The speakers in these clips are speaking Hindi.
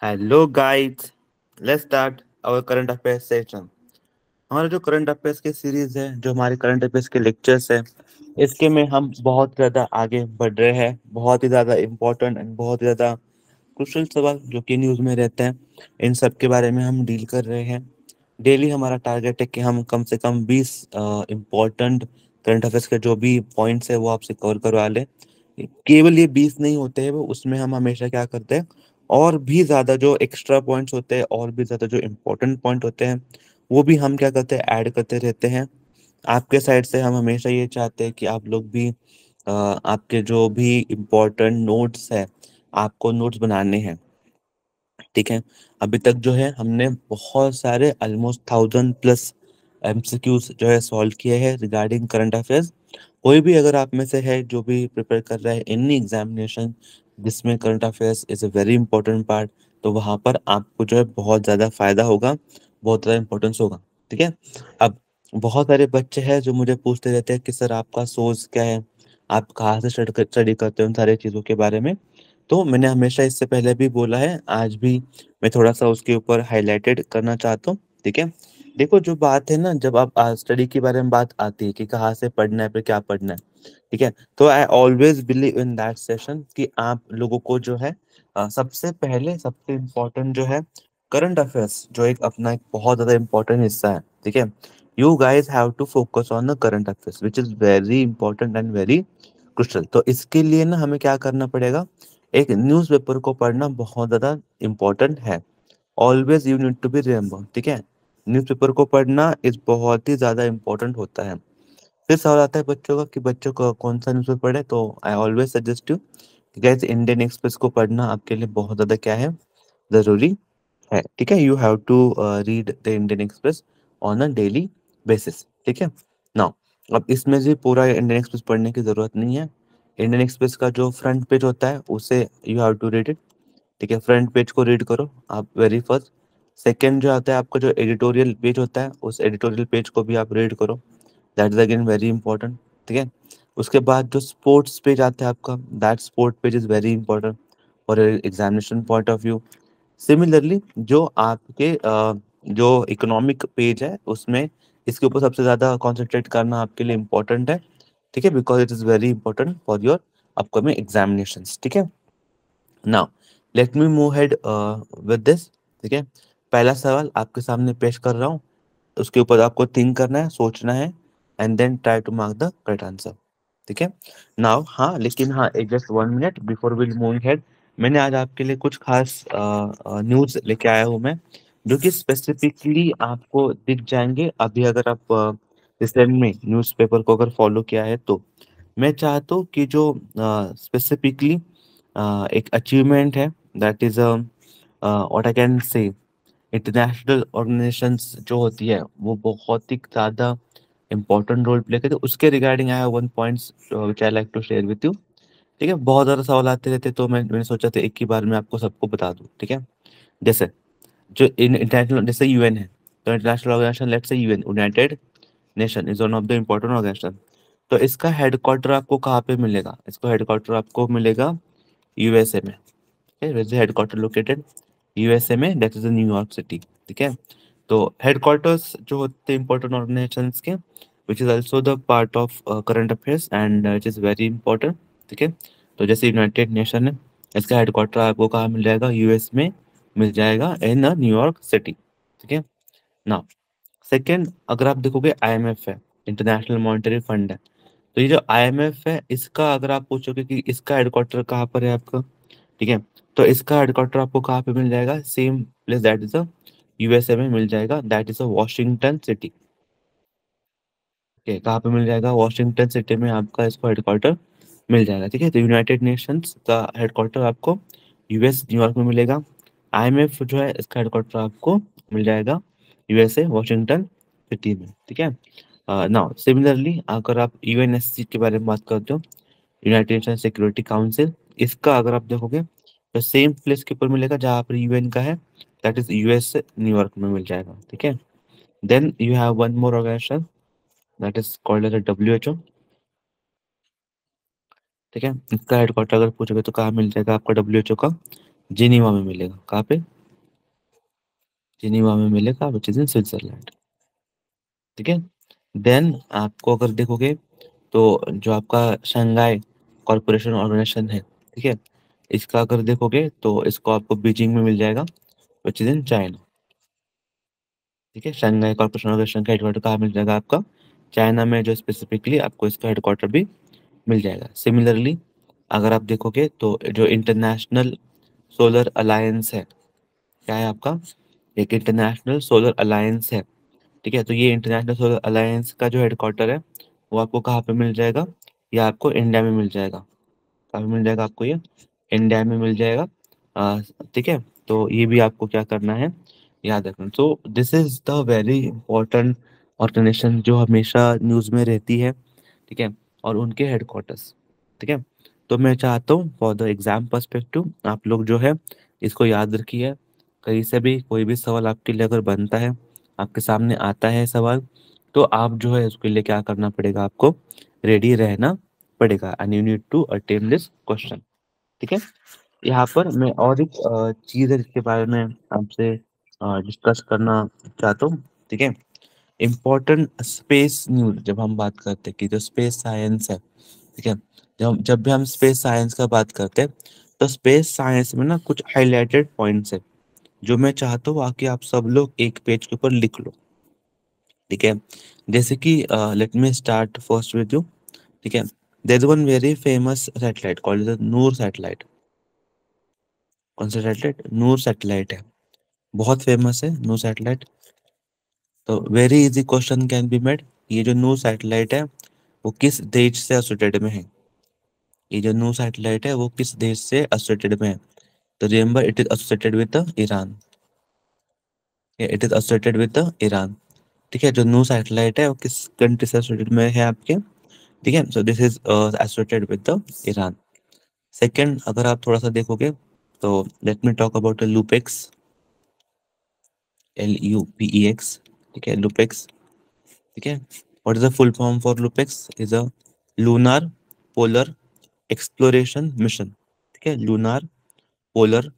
Hello guys, let's start our current affairs session. हमारा जो करंट अफेयर्स की सीरीज है, जो हमारे करंट अफेयर्स के लेक्चर्स है, इसके में हम बहुत ज़्यादा आगे बढ़ रहे हैं। बहुत ही ज़्यादा इम्पोर्टेंट एंड बहुत ही ज़्यादा क्रुशियल सवाल जो कि न्यूज़ में रहते हैं, इन सब के बारे में हम डील कर रहे हैं। डेली हमारा टारगेट है कि हम कम से कम 20 इम्पोर्टेंट करंट अफेयर्स के जो भी पॉइंट्स है वो आपसे कवर करवा लें। केवल ये 20 नहीं होते हैं, वो उसमें हम हमेशा क्या करते हैं, और भी ज़्यादा जो एक्स्ट्रा पॉइंट्स होते हैं और भी ज़्यादा जो इम्पोर्टेंट पॉइंट होते हैं वो भी हम क्या करते हैं, ऐड करते रहते हैं। आपके साइड से हम हमेशा ये चाहते हैं कि आप लोग भी आपके जो भी इम्पोर्टेंट नोट्स है, आपको नोट्स बनाने हैं। ठीक है, अभी तक जो है हमने बहुत सारे ऑलमोस्ट 1000+ एमसीक्यूज जो है सॉल्व किए हैं रिगार्डिंग करंट अफेयर्स। कोई भी अगर आप में से है जो भी प्रिपेयर कर रहा है एनी एग्जामिनेशन जिसमें current affairs is a very important part, तो वहाँ पर आपको जो है बहुत ज़्यादा फायदा होगा, बहुत ज़्यादा इंपॉर्टेंस होगा। ठीक है, अब बहुत सारे बच्चे हैं जो मुझे पूछते रहते हैं कि सर आपका सोर्स क्या है, आप कहाँ से स्टडी करते हो उन सारी चीज़ों के बारे में। तो मैंने हमेशा इससे पहले भी बोला है, आज भी मैं थोड़ा सा उसके ऊपर हाईलाइटेड करना चाहता हूँ। ठीक है, देखो जो बात है ना, जब आप स्टडी के बारे में बात आती है कि कहाँ से पढ़ना है, फिर क्या पढ़ना है, ठीक है, तो I always believe in that session कि आप लोगों को जो है सबसे पहले सबसे इम्पोर्टेंट जो है करंट अफेयर्स, जो एक अपना एक बहुत ज़्यादा इम्पोर्टेंट हिस्सा है। ठीक है, you guys have to focus on the current affairs which is very important and very crucial. तो इसके लिए ना हमें क्या करना पड़ेगा, एक न्यूज़पेपर को पढ़ना बहुत ज़्यादा इम्पोर्टेंट है। Always you need to be remember. ठीक है, न्यूज़पेपर को पढ़ना इस बहुत ही ज़्यादा इम्पोर्टेंट होता है। फिर सवाल आता है बच्चों का कि बच्चों को कौन सा न्यूज़पेपर पढ़े, तो I always suggest you guys Indian express को पढ़ना आपके लिए बहुत ज़्यादा क्या है, ज़रूरी है। ठीक है, you have to read the Indian Express on a daily basis. ठीक है, नाउ अब इसमें से पूरा इंडियन एक्सप्रेस पढ़ने की ज़रूरत नहीं है। इंडियन एक्सप्रेस का जो फ्रंट पेज होता है उसे you have to read it. ठीक है, फ्रंट पेज को रीड करो आप वेरी फर्स्ट। सेकंड जो आता है आपका जो एडिटोरियल पेज होता है, उस एडिटोरियल पेज को भी आप रीड करो, that is again very important. ठीक है, उसके बाद जो स्पोर्ट्स पेज आता है आपका, that sport page is very important for examination point of view. Similarly जो आपके जो इकोनॉमिक पेज है उसमें इसके ऊपर सबसे ज़्यादा कॉन्सेंट्रेट करना आपके लिए इम्पोर्टेंट है। ठीक है, because it is very important for your upcoming examinations. ठीक है, now let me move head with this. ठीक है, पहला सवाल आपके सामने पेश कर रहा हूँ, उसके ऊपर आपको थिंक करना है, सोचना है, and then try to mark the correct answer. ठीक है, नाउ हाँ, लेकिन हाँ, एक just 1 minute before will moving head, मैंने आज आपके लिए कुछ खास न्यूज़ लेके आया हूँ मैं, जो कि स्पेसिफिकली आपको दिख जाएंगे अभी अगर आप रिसेंट में न्यूज़पेपर को अगर फॉलो किया है तो। मैं चाहता हूँ कि जो स्पेसिफिकली एक अचीवमेंट है, that is what I can से, इंटरनेशनल ऑर्गेनाइजेशंस जो होती है वो बहुत ही ज़्यादा इंपॉर्टेंट रोल प्ले करती है, उसके regarding I have one points which I like to share with you. ठीक है, बहुत ज़्यादा सवाल आते रहते तो मैंने सोचा था एक ही बार में आपको सबको बता दूं। ठीक है, जैसे जो इंटरनेशनल जैसे यूएन है, तो international organisation let's say UN, United Nation is one of the important organisation. तो इसका हेडक्वार्टर आपको कहाँ पे मिलेगा, इसको हेडक्वार्टर आपको मिलेगा यूएसए में। Okay, where is the headquarter located? USA में, दैट इज न्यूयॉर्क सिटी। ठीक है, तो हेडक्वार्टर्स जो होते हैं इंपॉर्टेंट ऑर्गेनाइजेशंस के, which is also the part of current affairs and it is very important. ठीक है, तो जैसे यूनाइटेड नेशन है, इसका हेडक्वार्टर आपको कहाँ मिल जाएगा, यूएस में मिल जाएगा, इन न्यूयॉर्क सिटी। ठीक है, ना सेकेंड अगर आप देखोगे आईएमएफ है, इंटरनेशनल मॉनेटरी फंड है। तो ये जो आईएमएफ है, इसका अगर आप पूछोगे कि इसका हेडक्वार्टर कहाँ पर है आपका, ठीक है, तो इसका हेडक्वार्टर आपको कहाँ पे मिल जाएगा, same place, that is a USA में मिल जाएगा, that is a Washington city. ठीक है, कहाँ पे मिल जाएगा, वॉशिंगटन सिटी में आपका इसको हेडक्वार्टर मिल जाएगा। ठीक है, तो यूनाइटेड नेशंस का हेडक्वार्टर आपको यूएस न्यूयॉर्क में मिलेगा। आईएमएफ जो है इसका हेडक्वार्टर आपको मिल जाएगा यूएसए वॉशिंगटन सिटी में। ठीक है, नाउ सिमिलरली अगर आप यूएनएससी के बारे में बात करते हो, यूनाइटेड नेशन सिक्योरिटी काउंसिल, इसका अगर आप देखोगे तो सेम प्लेस के ऊपर मिलेगा जहाँ पर यूएन का है, दैट इज यूएस न्यूयॉर्क में मिल जाएगा। ठीक है, then you have one more organisation that is called as WHO. ठीक है, इसका हेडक्वार्टर अगर पूछोगे तो कहाँ मिल जाएगा आपका डब्ल्यूएचओ का, जिनीवा में मिलेगा। कहाँ पे? जिनीवा में मिलेगा, विच इज इन स्विट्जरलैंड। ठीक है। देन आपको अगर देखोगे तो जो आपका शंघाई कॉरपोरेशन ऑर्गेनाइजेशन है, ठीक है, इसका अगर देखोगे तो इसको आपको बीजिंग में मिल जाएगा, विच इज इन चाइना। ठीक है, शंघाई कॉर्पोरेशन ऑर्गेनाइजेशन का हेडक्वार्टर कहाँ मिल जाएगा आपका? चाइना में, जो स्पेसिफिकली आपको इसका हेडक्वार्टर भी मिल जाएगा। सिमिलरली अगर आप देखोगे तो जो इंटरनेशनल सोलर अलायंस है, क्या है आपका? एक इंटरनेशनल सोलर अलायंस है। ठीक है, तो ये इंटरनेशनल सोलर अलायंस का जो हेडक्वार्टर है वो आपको कहाँ पे मिल जाएगा? ये आपको इंडिया में मिल जाएगा। कहाँ पे मिल जाएगा आपको ये? इंडिया में मिल जाएगा। आ, ठीक है, तो ये भी आपको क्या करना है, याद रखना। तो this is the very important organisation जो हमेशा न्यूज़ में रहती है। ठीक है, और उनके हेडक्वार्टर्स। ठीक है, तो मैं चाहता हूँ फॉर द एग्जाम पर्सपेक्टिव आप लोग जो है इसको याद रखिए। कहीं से भी कोई भी सवाल आपके लिए अगर बनता है, आपके सामने आता है सवाल, तो आप जो है उसके लिए क्या करना पड़ेगा, आपको रेडी रहना पड़ेगा, and you need to attempt this question. ठीक है, यहाँ पर मैं और एक चीज है जिसके बारे में आपसे डिस्कस करना चाहता हूँ। ठीक है, इम्पोर्टेंट स्पेस न्यूज जब हम बात करते हैं कि जो स्पेस साइंस है, ठीक है, जब भी हम स्पेस साइंस का बात करते हैं तो स्पेस साइंस में ना कुछ हाईलाइटेड पॉइंट्स है जो मैं चाहता हूँ कि आप सब लोग एक पेज के ऊपर लिख लो। ठीक है, जैसे कि let me start first with you. ठीक है, there is one very famous satellite called the Noor satellite. कौन सा सैटेलाइट? नूर सैटेलाइट है, बहुत फेमस है नूर सैटेलाइट। तो very easy question can be made, ये जो नूर सैटेलाइट है वो किस देश से एसोसिएटेड में है? ये जो नूर सैटेलाइट है वो किस देश से एसोसिएटेड में है? तो remember it is associated with the Iran. It is associated with the Iran. ठीक है, जो नूर सैटेलाइट है वो किस कंट्री से एसोसिएटेड में है आपके? ठीक है, so this is associated with the Iran. Second, अगर आप थोड़ा सा देखोगे तो let me talk about LUPEX. LUPEX। ठीक है, लूपेक्स। ठीक है, what is the full form for LUPEX? Is a lunar polar exploration mission. ठीक है, lunar polar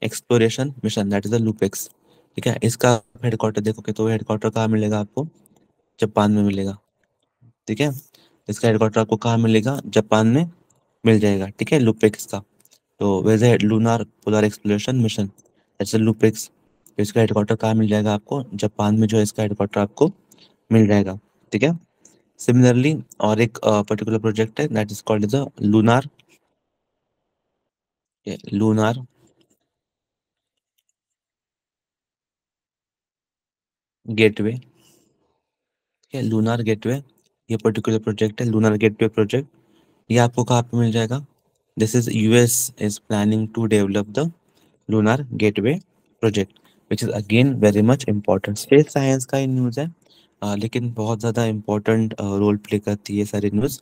exploration mission, that is the LUPEX. ठीक है, इसका हेडक्वार्टर देखोगे तो हेडक्वार्टर कहाँ मिलेगा आपको? जापान में मिलेगा। ठीक है, इसका हेडक्वार्टर आपको कहाँ मिलेगा? जापान में मिल जाएगा। ठीक है, लूपेक्स का। तो where is lunar polar exploration mission, that's LUPEX. इसका हेडक्वार्टर कहाँ मिल जाएगा आपको? जापान में जो है इसका हेडक्वार्टर आपको मिल जाएगा। ठीक है, सिमिलरली और एक पर्टिकुलर प्रोजेक्ट है that is called the lunar, lunar gateway. ठीक है, लूनार गेटवे, ये पर्टिकुलर प्रोजेक्ट है लूनार गेटवे प्रोजेक्ट। ये आपको कहाँ पे मिल जाएगा? This is US is planning to develop the lunar gateway project, which is again very much important. Space science का ही न्यूज़ है, लेकिन बहुत ज़्यादा इंपॉर्टेंट रोल प्ले करती है ये सारी न्यूज़।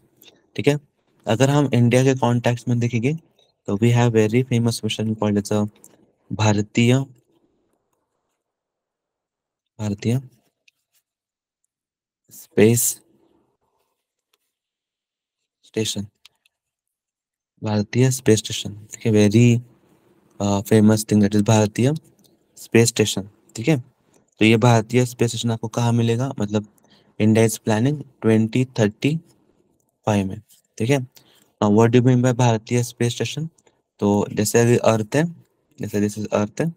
ठीक है, अगर हम इंडिया के कॉन्टेक्स्ट में देखेंगे तो we have very famous mission called as Bharatiya Bharatiya space station. Bharatiya space station, ठीक है, very famous thing that is Bharatiya space station. ठीक है, तो ये भारतीय स्पेस स्टेशन आपको कहाँ मिलेगा? मतलब इंडिया इज प्लानिंग 2035 में। ठीक है, व्हाट डू मीन बाय भारतीय स्पेस स्टेशन? तो जैसे अभी अर्थ है, जैसे दिस इज अर्थ है,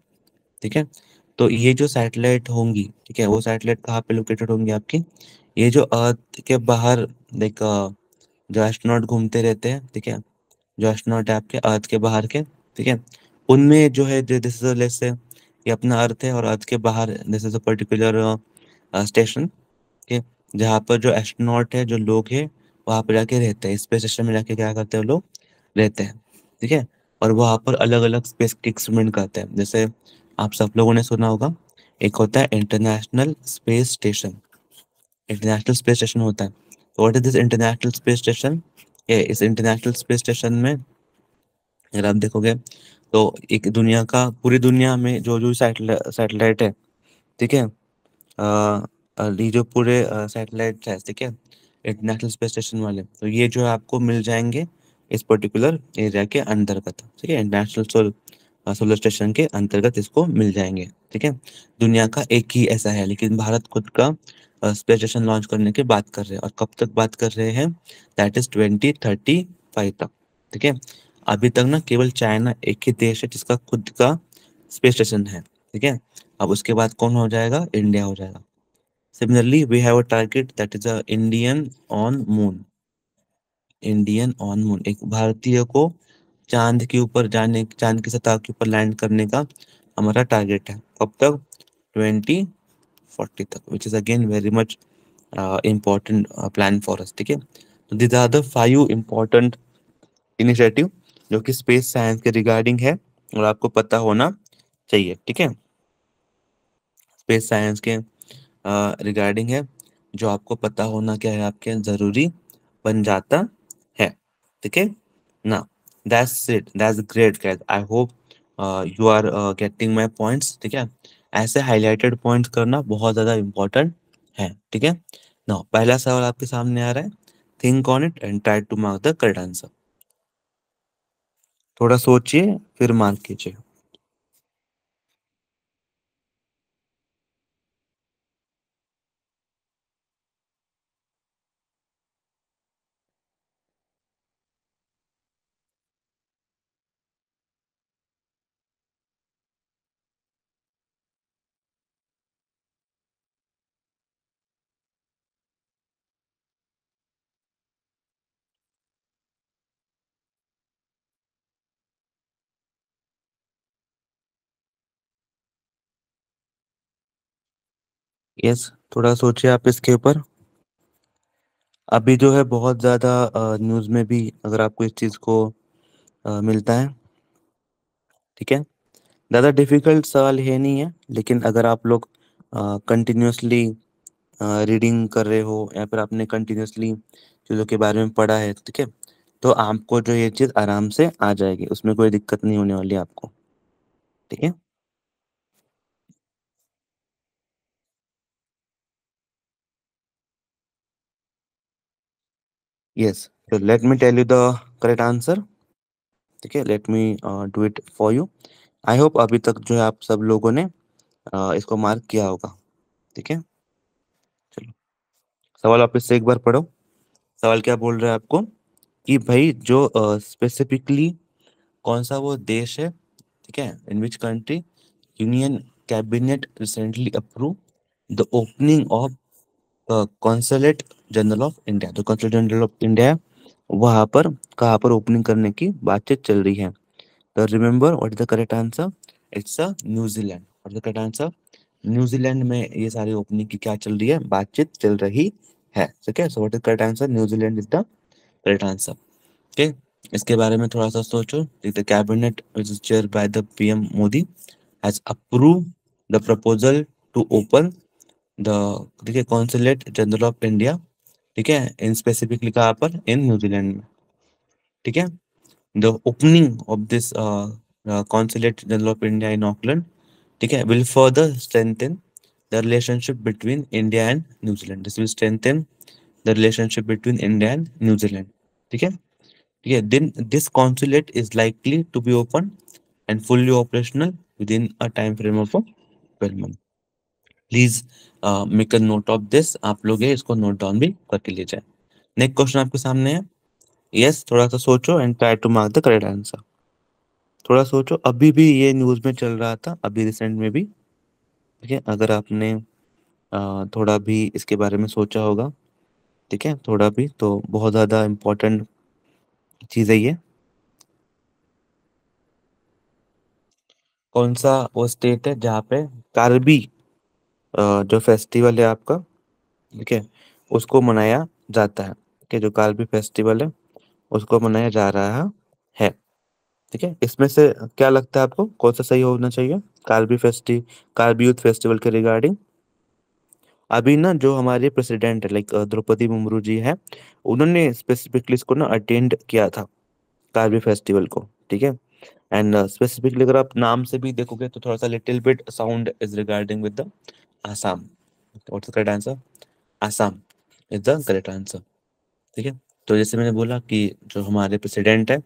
ठीक है, तो ये जो सैटेलाइट होंगी, ठीक है, वो सैटेलाइट कहाँ पे लोकेटेड होंगी आपकी? ये जो अर्थ के बाहर लाइक जो एस्ट्रोनॉट घूमते रहते हैं, ठीक है, जो एस्ट्रोनॉट है आपके अर्थ के बाहर के, ठीक है, उनमें जो है दिस इज लेट्स से ये अपना अर्थ है और अर्थ के बाहर this is a particular station के, जहाँ पर जो एस्ट्रोनॉट है, जो लोग हैं, वहाँ पर जाके रहते हैं, स्पेस स्टेशन में जाके क्या करते हैं वो लोग? रहते हैं। ठीक है, और वहाँ पर अलग अलग स्पेस के एक्सपेरिमेंट करते हैं। जैसे आप सब लोगों ने सुना होगा, एक होता है international space station. International space station होता है, what is this international space station? ये इस इंटरनेशनल स्पेस स्टेशन में अगर आप देखोगे तो एक दुनिया का, पूरी दुनिया में जो जो सैटेलाइट है, ठीक है, ये जो पूरे सैटेलाइट है, ठीक है, इंटरनेशनल स्पेस स्टेशन वाले, तो ये जो है आपको मिल जाएंगे इस पर्टिकुलर एरिया के अंतर्गत। ठीक है, इंटरनेशनल सोलर स्टेशन के अंतर्गत इसको मिल जाएंगे। ठीक है, दुनिया का एक ही ऐसा है, लेकिन भारत खुद का स्पेस स्टेशन लॉन्च करने की बात कर रहे हैं। और कब तक बात कर रहे हैं? दैट इज 2035 तक। ठीक है, अभी तक ना केवल चाइना एक ही देश है जिसका खुद का स्पेस स्टेशन है। ठीक है, अब उसके बाद कौन हो जाएगा? इंडिया हो जाएगा। Similarly we have a target that is a Indian on moon. Indian on moon, एक भारतीय को चांद के ऊपर जाने, चांद की सतह के ऊपर लैंड करने का हमारा टारगेट है। कब तक? 2040 तक, विच is again very much important plan for us। ठीक है, तो these are the 5 important initiative जो कि स्पेस साइंस के रिगार्डिंग है और आपको पता होना चाहिए। ठीक है, स्पेस साइंस के रिगार्डिंग है, जो आपको पता होना क्या है, आपके जरूरी बन जाता है। ठीक है ना, that's it, that's great guys. I hope you are getting my points. ठीक है, ऐसे हाईलाइटेड पॉइंट्स करना बहुत ज्यादा इंपॉर्टेंट है। ठीक है ना, पहला सवाल आपके सामने आ रहा है, think on it and try to mark the correct answer. थोड़ा सोचिए फिर मार्क कीजिए। यस, थोड़ा सोचिए आप इसके ऊपर। अभी जो है बहुत ज्यादा न्यूज में भी अगर आपको इस चीज को मिलता है। ठीक है, ज्यादा डिफिकल्ट सवाल है नहीं है, लेकिन अगर आप लोग कंटिन्यूअसली रीडिंग कर रहे हो या फिर आपने कंटिन्यूअसली चीज़ों के बारे में पढ़ा है, ठीक है, तो आपको जो ये चीज़ आराम से आ जाएगी, उसमें कोई दिक्कत नहीं होने वाली आपको। ठीक है, यस, तो let me tell you the correct answer. ठीक है, let me do it for you. I hope अभी तक जो है आप सब लोगों ने इसको मार्क किया होगा। ठीक है, चलो सवाल वापस से एक बार पढ़ो। सवाल क्या बोल रहा है आपको कि भाई जो स्पेसिफिकली कौन सा वो देश है, ठीक है, in which country union cabinet recently approve the opening of consulate general of India. तो कॉन्सुलेट जनरल ऑफ इंडिया वहां पर कहाँ पर ओपनिंग करने की बातचीत चल रही है? तो remember what is the correct answer? It's a New Zealand. What is the correct answer? New Zealand में ये सारी ओपनिंग की क्या चल रही है? बातचीत चल रही है। ठीक है, so what is correct answer? New Zealand is the correct answer. Okay, इसके बारे में थोड़ा सा सोचो। The cabinet which is chair by the PM Modi has approve the proposal to open the, देखिए, कॉन्सुलेट जनरल ऑफ इंडिया। ठीक है, इन स्पेसिफिकली कहाँ पर? इन न्यूजीलैंड में। ठीक है, the opening of this consulate general of India in Auckland, ठीक है, will further strengthen the relationship between India and New Zealand. This will strengthen the relationship between India and New Zealand. ठीक है, ठीक है, then this consulate is likely to be open and fully operational within a time frame of a 12 month। Please make a note of this. आप लोग ये इसको नोट डाउन भी करके ले जाए। नेक्स्ट क्वेश्चन आपके सामने है। यस, थोड़ा सा सोचो and try to mark the correct answer. थोड़ा सोचो, अभी भी ये न्यूज में चल रहा था, अभी रिसेंट में भी। ठीक है, अगर आपने थोड़ा भी इसके बारे में सोचा होगा, ठीक है, थोड़ा भी, तो बहुत ज्यादा इम्पोर्टेंट चीज है ये। कौन सा वो स्टेट है जहाँ पे कार्बी जो फेस्टिवल है आपका, ठीक है, उसको मनाया जाता है? ठीक है, जो कार्बी फेस्टिवल है उसको मनाया जा रहा है। ठीक है, इसमें से क्या लगता है आपको कौन सा सही होना चाहिए? कार्बी कार्बी यूथ फेस्टिवल के रिगार्डिंग अभी ना जो हमारे प्रेसिडेंट है, लाइक द्रौपदी मुर्मू जी है, उन्होंने स्पेसिफिकली इसको ना अटेंड किया था, कार्बी फेस्टिवल को। ठीक है, एंड स्पेसिफिकली अगर आप नाम से भी देखोगे तो थोड़ा सा little bit sound is regarding with the Assam. What's the correct answer? Assam is the correct answer. ठीक है, तो जैसे मैंने बोला कि जो हमारे प्रेसिडेंट है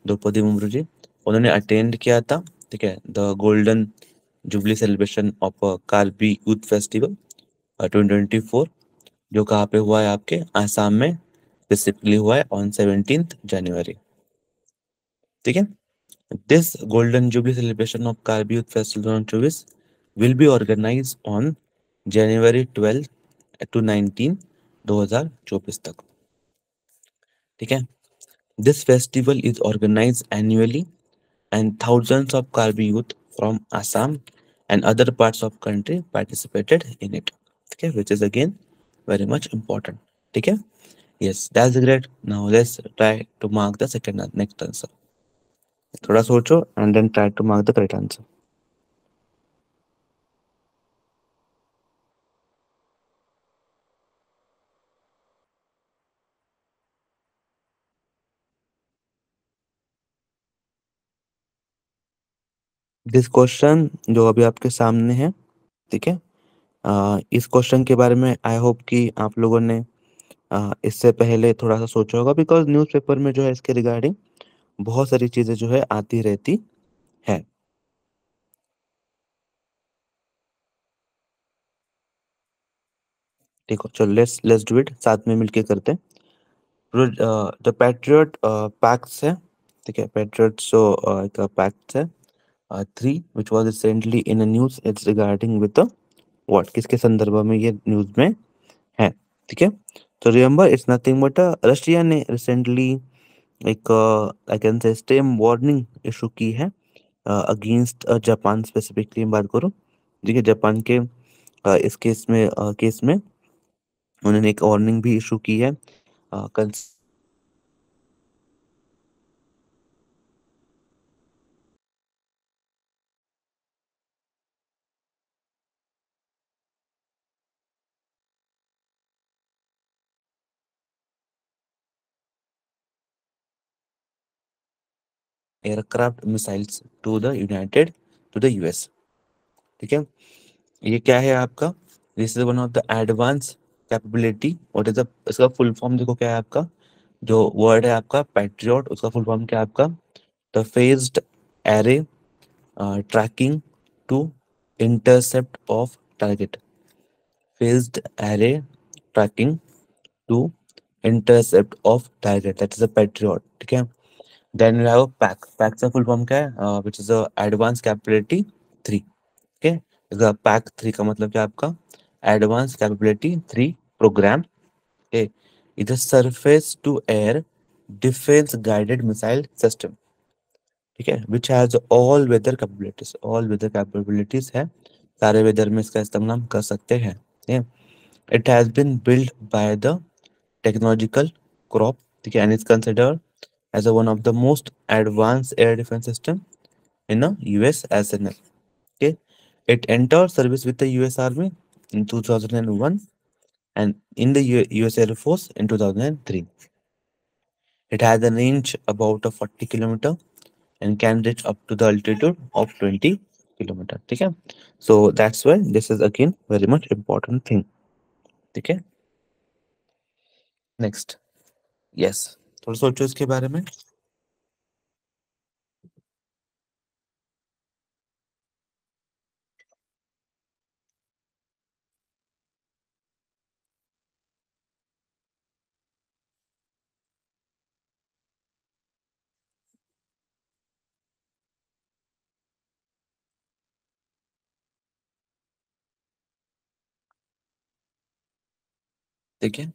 द्रौपदी मुर्मू जी, उन्होंने अटेंड किया था ठीक है, the golden jubilee celebration of Karbi youth festival 2024, जो कहाँ पे हुआ है, आपके आसाम में स्पेसिफिकली हुआ है ऑन 17 जनवरी। ठीक है, this golden jubilee celebration of Karbi youth festival 2024 will be organise on January 12 to 19, 2024 तक। ठीक है, this festival is organise annually and thousands of Karbi youth from Assam and other parts of country participated in it. Okay, which is again very much important. Okay, yes, that's great. Now let's try to mark the second next answer. थोड़ा सोचो and then try to mark the correct answer. This question जो अभी आपके सामने है, ठीक है, इस क्वेश्चन के बारे में आई होप कि आप लोगों ने इससे पहले थोड़ा सा सोचा होगा, बिकॉज न्यूज़पेपर में जो है इसके रिगार्डिंग बहुत सारी चीजें जो है आती रहती है। ठीक है, चलो लेट्स डू इट, साथ में मिलके करते हैं। द पैट्रियट पैक्ट्स है, ठीक है, पैट्रियट सो एक पैक्ट्स है 3 which was recently in a news, it's regarding with the what, किसके संदर्भ में ये न्यूज़ में है। ठीक है, तो remember it's nothing but Russia ने रिसेंटली एक आई कैन से स्टेम वार्निंग इशू की है अगेंस्ट जापान, स्पेसिफिकली बात करूं, ठीक है, जापान के इस केस में उन्होंने एक वार्निंग भी इशू की है aircraft missiles to the united to the US. ठीक है, ये क्या है आपका, this is one of the advance capability, what is the, इसका फुल फॉर्म देखो क्या है आपका, जो वर्ड है आपका पैट्रियट, उसका फुल फॉर्म क्या है आपका, the phased array tracking to intercept of target, phased array tracking to intercept of target, that is a Patriot. ठीक है, then we have PAC, PAC का फुल फॉर्म क्या है, which is a advance capability 3। Okay, इसका पैक 3 का मतलब क्या है आपका, advance capability 3 programme. Okay, is a surface to air defence guided missile system. ठीक है, which has all weather capabilities, all weather capabilities है, सारे वेदर में इसका इस्तेमाल कर सकते हैं। ठीक है, it has been build by the technological crop, ठीक है, and is considered as a one of the most advanced air defense system in a US arsenal. Okay, it entered service with the US Army in 2001 and in the US Air Force in 2003. It has a range about a 40 kilometer and can reach up to the altitude of 20 kilometer. ठीक है, so that's why this is again very much important thing. ठीक है, next, yes, थोड़ा सोचो इसके बारे में। ठीक है,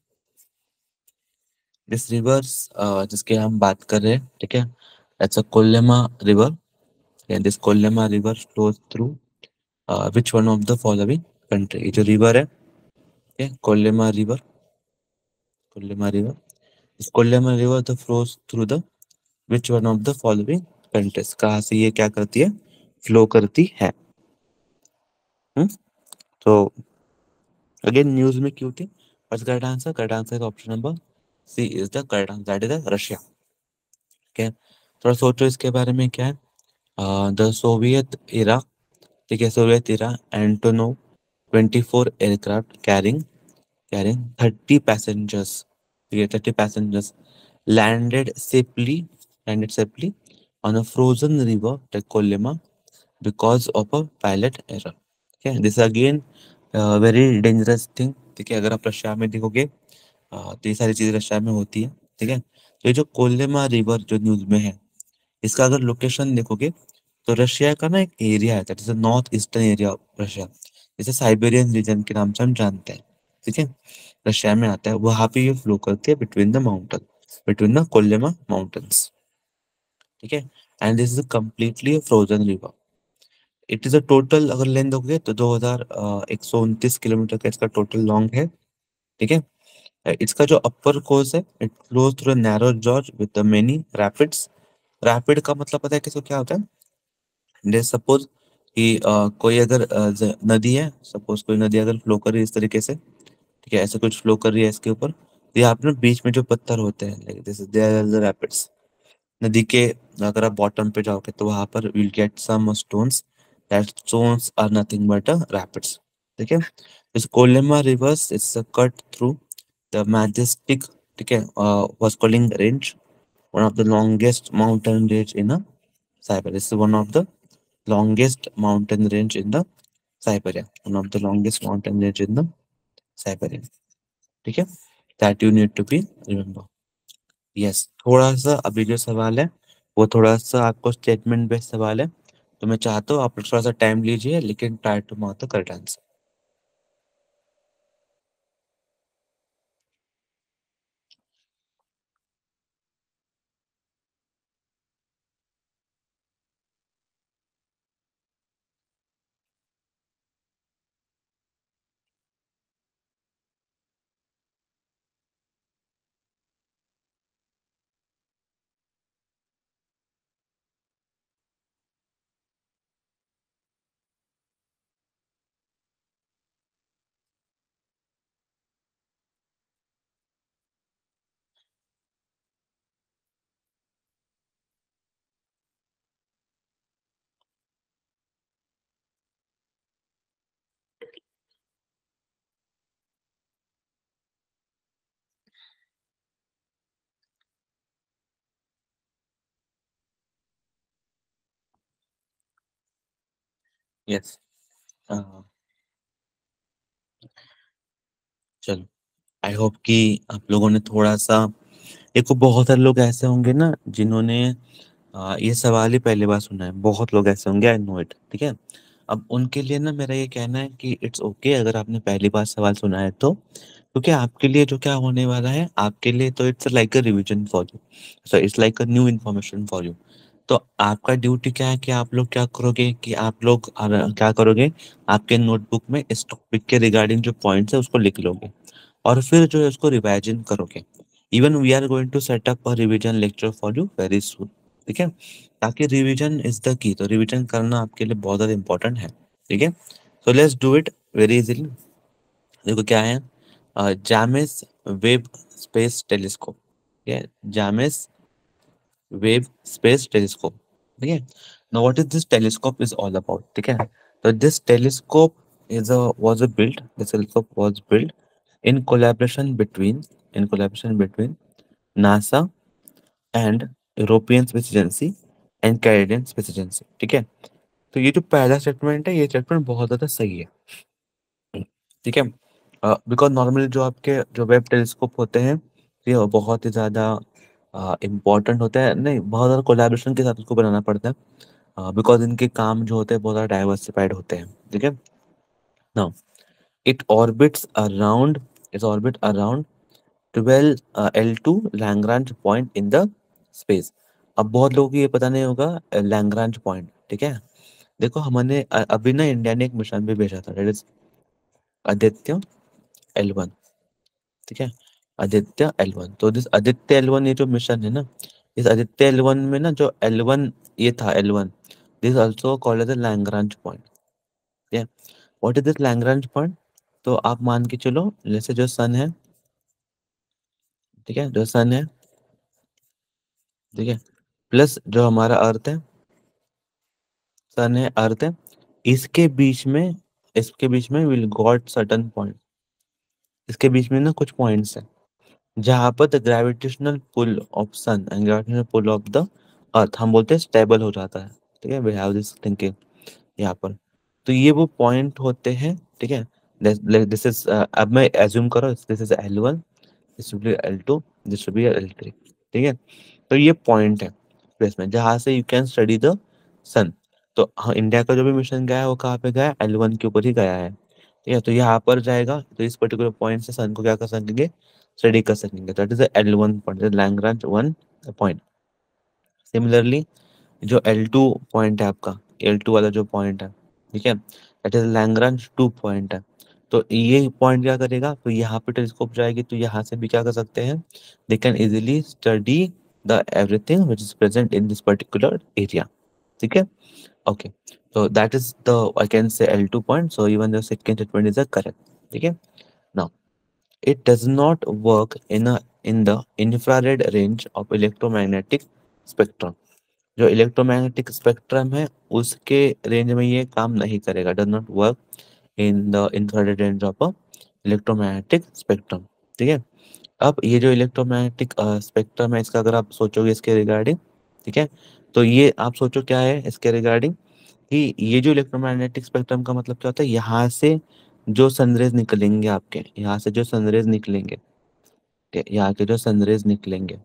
दिस रिवर्स जिसके हम बात कर रहे हैं, ठीक है, that's a Kolyma river, and this Kollema river flows through which one of the following country, ये जो रिवर है, okay, कोल्लेमा रिवर, इस Kolyma river the flows through the which one of the following countries, कहाँ से ये क्या करती है, फ्लो करती है। तो अगेन न्यूज में क्यों थी, what's correct answer, correct answer का option number C is the correct answer, that is the Russia. ठीक है, थोड़ा सोचो इसके बारे में क्या है, द सोवियत इरा, ठीक है, Soviet Ira एंटोनो 24 aircraft carrying 30 passengers, okay, 30 passengers landed safely landed safely on a frozen river, the Kolyma, because of a pilot error. ठीक है, this again very dangerous thing. ठीक है, अगर आप रशिया में देखोगे तो ये सारी चीजें रशिया में होती है। ठीक है, तो ये जो कोलेमा रिवर जो न्यूज में है, इसका अगर लोकेशन देखोगे तो रशिया का ना एक एरिया है, that is north eastern area of Russia, जिसे साइबेरियन रीजन के नाम से हम जानते हैं। ठीक है, रशिया में आता है, वहां पे ये फ्लो करती है between the mountain, between the Kolyma mountains. ठीक है, and this is completely frozen river. It is a total, अगर लेंथ दोगे तो 2129 किलोमीटर का इसका टोटल लॉन्ग है। ठीक है, इसका जो अपर कोर्स है, it flows through narrow George with many rapids. Rapid का मतलब पता है किसको क्या होता है? जैसे सपोज कि कोई अगर नदी है, सपोज कोई नदी अगर फ्लो कर रही है इस तरीके से, ठीक है, ऐसे कुछ फ्लो कर रही है इसके ऊपर, तो यहाँ पे ना बीच में जो पत्थर होते हैं, like this there are the rapids. नदी के अगर आप बॉटम पे जाओगे तो वहां पर will get some stones, that stones are nothing but rapids. ठीक है, इस Kolyma rivers it's cut through the majestic, ठीक है, वास्कोलिंग range, one of the longest mountain range in Siberia, is one of the longest mountain range in the Siberia, one of the longest mountain range in the Siberia. ठीक है, that you need to be remember. Yes, थोड़ा सा अभी जो सवाल है वो थोड़ा सा आपको स्टेटमेंट बेस्ड सवाल है, तो मैं चाहता हूँ आप लोग थोड़ा सा टाइम लीजिए, लेकिन try to mark the correct answer. Yes, चलो, आई होप कि आप लोगों ने थोड़ा सा, देखो बहुत सारे लोग ऐसे होंगे ना जिन्होंने ये सवाल ही पहली बार सुना है, बहुत लोग ऐसे होंगे, आई नो इट। ठीक है, अब उनके लिए ना मेरा ये कहना है कि इट्स ओके अगर आपने पहली बार सवाल सुना है तो, क्योंकि आपके लिए जो क्या होने वाला है, आपके लिए तो it's like a revision for you, so it's like a new information for you. तो आपका ड्यूटी क्या है कि आप लोग क्या करोगे कि आप लोग क्या करोगे, आपके नोटबुक में इस टॉपिक के रिगार्डिंग जो पॉइंट्स है उसको लिख लोगे, और फिर जो है उसको रिवाइजन करोगे। Even we are going to set up a revision lecture for you very soon. ठीक है, ताकि रिवीजन इज द की, तो रिवीजन करना आपके लिए बहुत ज्यादा इंपॉर्टेंट है। ठीक है, so let's do it very easily. देखो क्या है, जामेस वेब स्पेस टेलीस्कोप। ठीक है, जामेस वेब स्पेस टेलीस्कोप। ठीक है, now what is this telescope is all about. ठीक है, तो this telescope is a was a built this telescope was built in collaboration between NASA and European Space Agency and Canadian Space Agency। ठीक है, तो ये जो पहला स्टेटमेंट है, ये स्टेटमेंट बहुत ज्यादा सही है। ठीक है, बिकॉज नॉर्मली जो आपके जो वेब टेलीस्कोप होते हैं, ये बहुत ही ज्यादा इम्पोर्टेंट होता है, नहीं बहुत ज्यादा कोलैबोरेशन के साथ उसको बनाना पड़ता है, बिकॉज इनके काम जो होते हैं बहुत ज्यादा डाइवर्सिफाइड होते हैं। ठीक है, now it orbits around its orbit around 12 L2 Lagrange point in the space. अब बहुत लोगों को ये पता नहीं होगा लैग्रांज पॉइंट। ठीक है, देखो हमने अभी ना इंडिया ने एक मिशन भी भेजा था, दैट इज आदित्य L1। ठीक है, आदित्य L1, तो दिस आदित्य L1 ये जो मिशन है ना, इस आदित्य L1 में ना जो L1 ये था L1, this also called as the Lagrange point. ठीक है, what is this Lagrange point? तो आप मान के चलो, जैसे जो सन है, ठीक है, जो सन है, ठीक है, प्लस जो हमारा अर्थ है, सन है, अर्थ है, इसके बीच में इसके बीच में विल गॉट सर्टन पॉइंट, इसके बीच में ना कुछ पॉइंट्स हैं जहां पर the gravitational pull of sun and gravitational pull of the earth हम बोलते हैं स्टेबल हो जाता है। ठीक है, वी हैव दिस थिंकिंग। यहाँ पर। तो ये वो पॉइंट होते हैं, ठीक है। दिस इज, अब मैं एज्यूम करो this is L1, this should be L2, this should be L3, ठीक है। तो ये पॉइंट है स्पेस में जहां से यू कैन स्टडी द सन। तो हाँ, इंडिया का जो भी मिशन गया है वो कहाँ पे गया है, L1 के ऊपर ही गया है, ठीक है। तो यहाँ पर जाएगा तो इस पर्टिकुलर पॉइंट से सन को क्या कर सकेंगे, स्टडी कर सकेंगे। That is L1 point, Lagrange one point. Similarly जो L2 पॉइंट है आपका, L2 वाला जो पॉइंट है, ठीक है, दैट इज लैग्रांज 2 पॉइंट है। तो ये पॉइंट क्या करेगा, तो यहाँ पे टेलीस्कोप जाएगी तो यहाँ से भी क्या कर सकते हैं, they can easily study the everything which is present in this particular area, ठीक है। Okay, so that is the, I can say, L2 point, so even the second statement is a correct, ठीक है। Now it does not work in the infrared range of electromagnetic spectrum। जो इलेक्ट्रोमैग्नेटिक स्पेक्ट्रम है उसके रेंज में ये काम नहीं करेगा, does not work in the infrared range of electromagnetic spectrum, ठीक है। अब ये जो इलेक्ट्रोमैग्नेटिक स्पेक्ट्रम है इसका अगर आप सोचोगे इसके रिगार्डिंग, ठीक है, तो ये आप सोचो क्या है इसके रिगार्डिंग, कि ये जो इलेक्ट्रोमैग्नेटिक स्पेक्ट्रम का मतलब क्या होता है, यहाँ से जो सनरेज निकलेंगे आपके, यहाँ से जो सनरेज निकलेंगे, ठीक है, यहाँ के जो सनरेज निकलेंगे,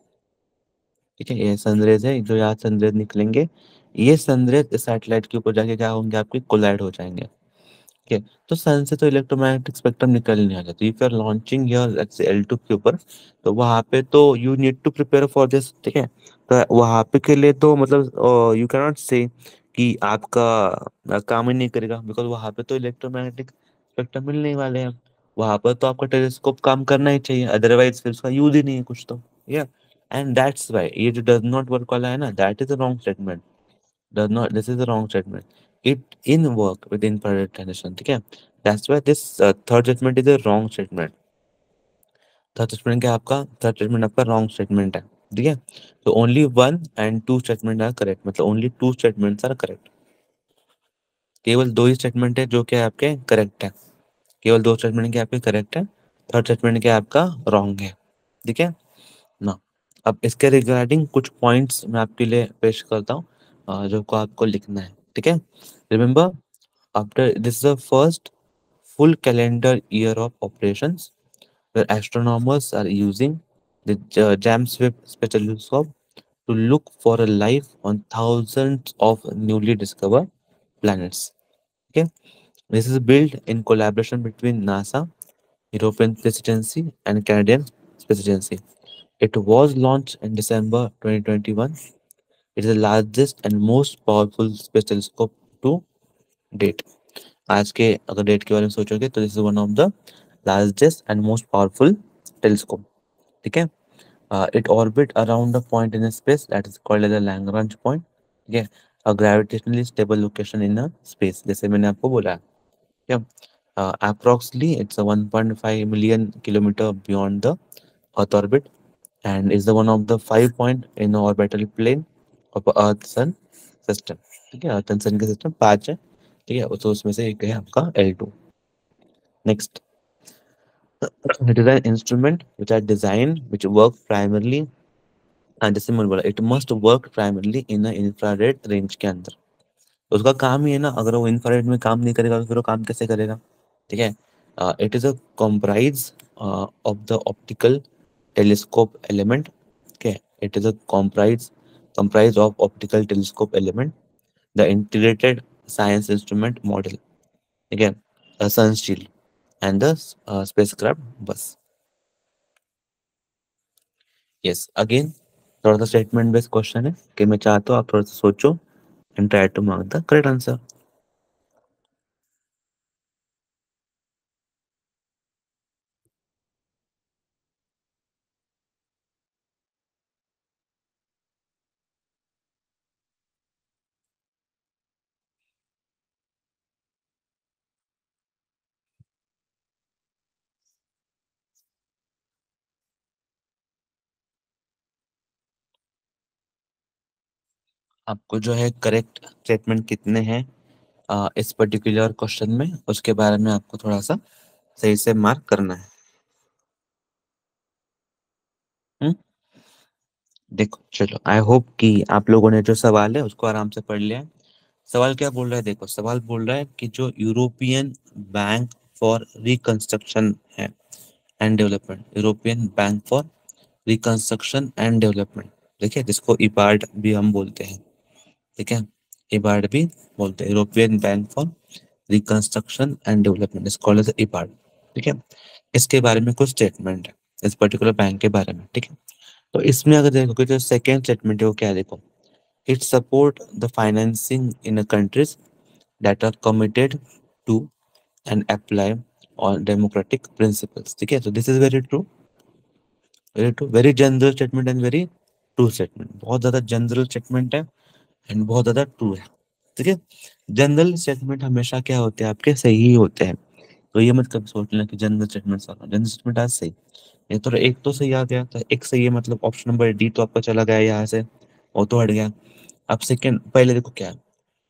ठीक है, ये सनरेज है जो यहाँ सनरेज निकलेंगे, ये सनरेज इस सैटेलाइट के ऊपर जाके क्या होंगे, आपके कोलाइड हो जाएंगे, ठीक है। तो सन से तो इलेक्ट्रोमैग्नेटिक स्पेक्ट्रम निकल नहीं आ जाता, if you are launching your let's say L2 के ऊपर, तो वहां पे तो you need to prepare for this, ठीक है। तो वहां पे के लिए तो मतलब यू कैन नॉट से कि आपका काम ही नहीं करेगा, बिकॉज वहां पे तो इलेक्ट्रोमैग्नेटिक स्पेक्ट्रम मिलने ही वाले हैं। वहां पर तो आपका टेलीस्कोप काम करना ही चाहिए, अदरवाइज फिर उसका यूज ही नहीं है कुछ तो, या एंड दैट्स वाई ये जो डज नॉट वर्क वाला है ना, that is a wrong statement. does not, this is the wrong statement, it in work with infrared radiation, ठीक है। that's why this third statement is a wrong statement। Third statement क्या है आपका, थर्ड स्टेटमेंट आपका रॉन्ग स्टेटमेंट है, ठीक है। तो only one and two statement are correct, मतलब only two statements are correct, केवल दो ही स्टेटमेंट है जो क्या आपके करेक्ट है, केवल दो स्टेटमेंट क्या आपके करेक्ट है, थर्ड स्टेटमेंट क्या आपका रॉन्ग है, ठीक है ना। अब इसके रिगार्डिंग कुछ पॉइंट्स मैं आपके लिए पेश करता हूँ, जो को आपको लिखना है, ठीक है। Remember, after this is the first full calendar year of operations where astronomers are using the James Webb Space Telescope to look for a life on thousands of newly discovered planets. Okay, this is built in collaboration between NASA, European Space Agency, and Canadian Space Agency. It was launched in December 2021. It is the largest and most powerful space telescope to date. आज के अगर डेट के बारे में सोचोगे तो this is one of the largest and most powerful telescope, ठीक है। It orbit around the point in space that is called as the Lagrange point, ठीक है, a gravitationally stable location in a space, जैसे मैंने आपको बोला, ठीक है। Approximately it's 1.5 million kilometer beyond the earth orbit and is the one of the 5 point in the orbital plane of Earth Sun system, ठीक है। अर्थ एंड सन के सिस्टम पांच है, ठीक है, तो उसमें से एक है आपका L2। Next, it is an instrument which are designed which work primarily, जैसे मैंने बोला it must work primarily in infrared range के अंदर। तो उसका काम ही है ना, अगर वो इंफ्रारेड में काम नहीं करेगा तो फिर वो काम कैसे करेगा, ठीक है। It is a comprise of the optical telescope element, okay, it is a comprise of optical telescope element, the integrated science instrument model, again a sun shield and the spacecraft bus। yes, again थोड़ा सा स्टेटमेंट बेस्ड क्वेश्चन है कि मैं चाहता हूँ आप थोड़ा सा सोचो and try to mark the correct answer. आपको जो है करेक्ट स्टेटमेंट कितने हैं इस पर्टिकुलर क्वेश्चन में, उसके बारे में आपको थोड़ा सा सही से मार्क करना है। हम्म? देखो चलो, आई होप कि आप लोगों ने जो सवाल है उसको आराम से पढ़ लिया है। सवाल क्या बोल रहा है, देखो सवाल बोल रहा है कि जो यूरोपियन बैंक फॉर रिकंस्ट्रक्शन है and development, European Bank for Reconstruction and development, देखिए जिसको इबार्ड भी हम बोलते हैं, ठीक है, इबार्ड भी बोलते हैं, European Bank for Reconstruction and Development is called as EBRD, ठीक है। इसके बारे में कुछ स्टेटमेंट है इस पर्टिकुलर बैंक के बारे में, ठीक है। तो इसमें अगर देखोगे जो सेकेंड स्टेटमेंट है वो क्या है, देखो, it support the financing in countries that are committed to and apply on democratic principles, ठीक है। तो this is very true, very true, very general statement and very true statement, बहुत ज्यादा जनरल स्टेटमेंट है एंड बहुत ज्यादा ट्रू है, ठीक है। जनरल स्टेटमेंट हमेशा क्या होते हैं, आपके सही ही होते हैं, तो ये मत कभी सोच लेना कि जनरल स्टेटमेंट, जनरल स्टेटमेंट आज सही, ये तो एक तो सही आ गया, तो एक सही है, मतलब ऑप्शन नंबर डी तो आपका चला गया यहाँ से, वो तो हट गया। अब सेकंड, पहले देखो क्या है,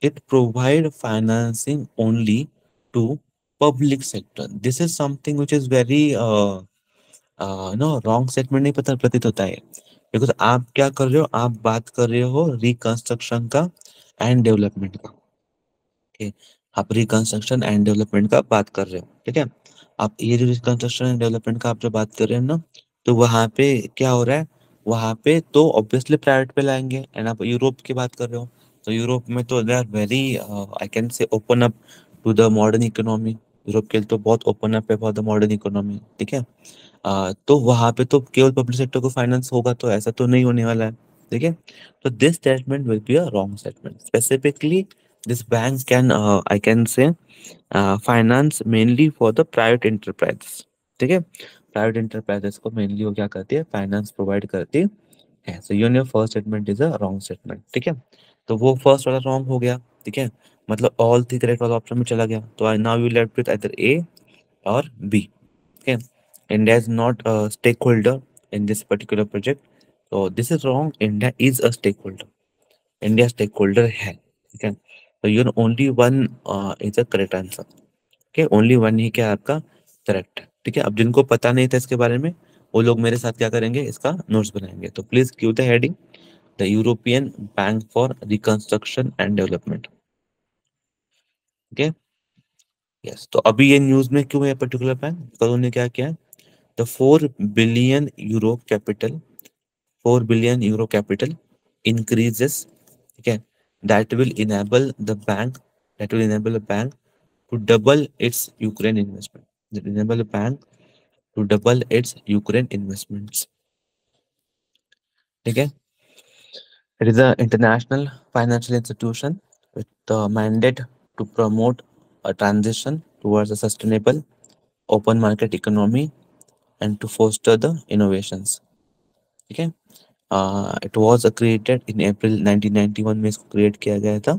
it provide financing only to public sector, this is something which is very no wrong statement, नहीं पता प्रतीत होता है, बिकॉज आप क्या कर रहे हो, आप बात कर रहे हो रिकंस्ट्रक्शन का एंड डेवलपमेंट का, ठीक, आप रिकंस्ट्रक्शन एंड डेवलपमेंट का बात कर रहे हो, ठीक है। आप ये जो रिकंस्ट्रक्शन एंड डेवलपमेंट का आप जो बात कर रहे हो ना, तो वहां पे क्या हो रहा है, वहां पे तो ऑब्वियसली प्राइवेट पे लाएंगे, एंड आप यूरोप की बात कर रहे हो, तो यूरोप में तो they are very I can say open up to the modern economy, Europe के लिए तो बहुत ओपन अप है फॉर द मॉडर्न इकोनॉमी, ठीक है। तो वहां पे तो केवल पब्लिक सेक्टर को फाइनेंस होगा, तो ऐसा तो नहीं होने वाला है, ठीक है। तो this statement will be a wrong statement, specifically this bank can I can से finance mainly for the private enterprises, ठीक है, प्राइवेट इंटरप्राइजेस को मेनली वो क्या करती है, फाइनेंस प्रोवाइड करती है, so your first statement is a wrong statement, ठीक है। तो वो फर्स्ट वाला रॉन्ग हो गया, ठीक है, मतलब ऑल थ्री करेक्ट वाला ऑप्शन में चला गया, तो now you left with either A or B, okay. India is not a stakeholder in this particular project, so this is wrong, India is a stakeholder, India stakeholder है, ठीक है। तो you only one is a correct answer, okay, only one ही क्या आपका करेक्ट है, ठीक है। अब जिनको पता नहीं था इसके बारे में, वो लोग मेरे साथ क्या करेंगे, इसका नोट्स बनाएंगे, तो please give the heading the European Bank for Reconstruction and development, okay, yes. तो अभी ये न्यूज में क्यों है पर्टिकुलर बैंक, कल उन्होंने क्या किया, the 4 billion euro capital, 4 billion euro capital increases, ठीक है, that will enable the bank, that will enable the bank to double its Ukraine investment, that will enable the bank to double its Ukraine investments, ठीक है। It is an international financial institution with the mandate to promote a transition towards a sustainable open market economy and to foster the innovations, ठीक है। इट वाज क्रिएटेड इन अप्रैल 1991 में इसको क्रिएट किया गया था,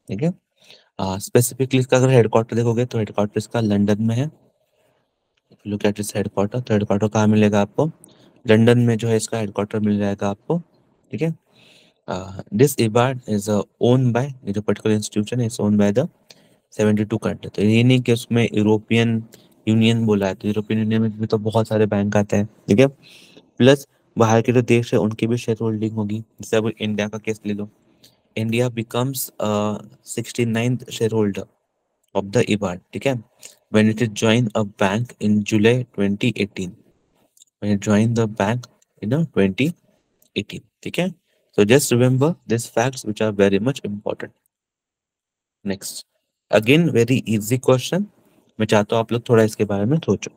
ठीक है। स्पेसिफिकली इसका अगर हेडक्वार्टर देखोगे तो हेडक्वार्टर इसका लंदन में है, लुक एट इस हेडक्वार्टर, तो हेडक्वार्टर कहाँ मिलेगा आपको, लंदन में जो है इसका हेडक्वार्टर मिल जाएगा आपको, ठीक है। दिस इबार्ड इज ओन बाय, ये जो पर्टिकुलर इंस्टीट्यूशन है is own by the 72 country, तो ये नहीं कि उसमें यूरोपियन यूनियन बोला है, तो यूरोपियन यूनियन में भी तो बहुत सारे बैंक आते हैं, ठीक है। प्लस बाहर के जो देश है उनकी भी शेयर होल्डिंग होगी, जैसे अब इंडिया का केस ले लो, India becomes 69th shareholder of the EBRD, ठीक है, when it is join a bank in July 2018, when it join the bank in 2018, ठीक है। So just remember these facts which are very much important. Next, again very easy question, मैं चाहता हूँ आप लोग थोड़ा इसके बारे में सोचो।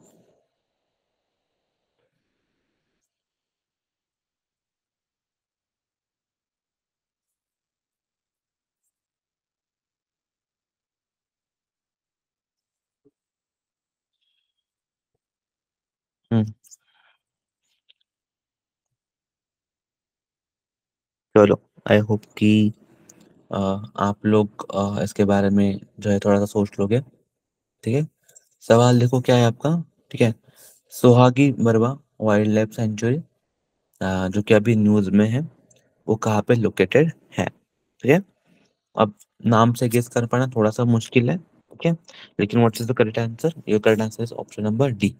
हम्म, चलो, आई होप कि आप लोग इसके बारे में जो है थोड़ा सा सोच लोगे, ठीक है। सवाल देखो क्या है आपका, ठीक है, सोहागी मरवा वाइल्ड लाइफ सेंचुरी जो कि अभी न्यूज में है, वो कहाँ पे लोकेटेड है, ठीक है। अब नाम से गेस कर पाना थोड़ा सा मुश्किल है, ठीक है, लेकिन what is the correct answer, your correct answer is option number D,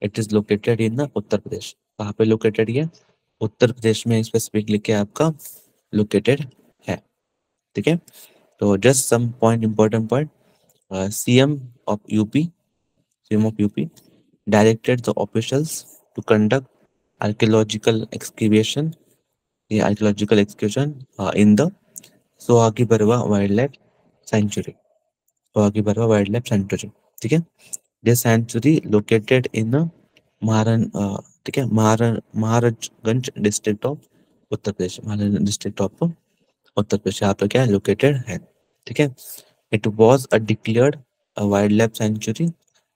it is located in Uttar Pradesh, कहाँ पे लोकेटेड है, उत्तर प्रदेश में स्पेसिफिकली क्या आपका लोकेटेड है, ठीक है। तो just some point, important point, CM of UP, CM of UP directed the officials to conduct archaeological excavation, ये archaeological excavation in the Sohagi Barwa wild life sanctuary, Sohagi Barwa wild life sanctuary, ठीक है। दिस सेंचुरी लोकेटेड इन महारान ठीक है, Maharajganj district of Uttar Pradesh, Maharajganj district of Uttar Pradesh यहाँ पे क्या है, लोकेटेड है, ठीक है। It was a declared wild life sanctuary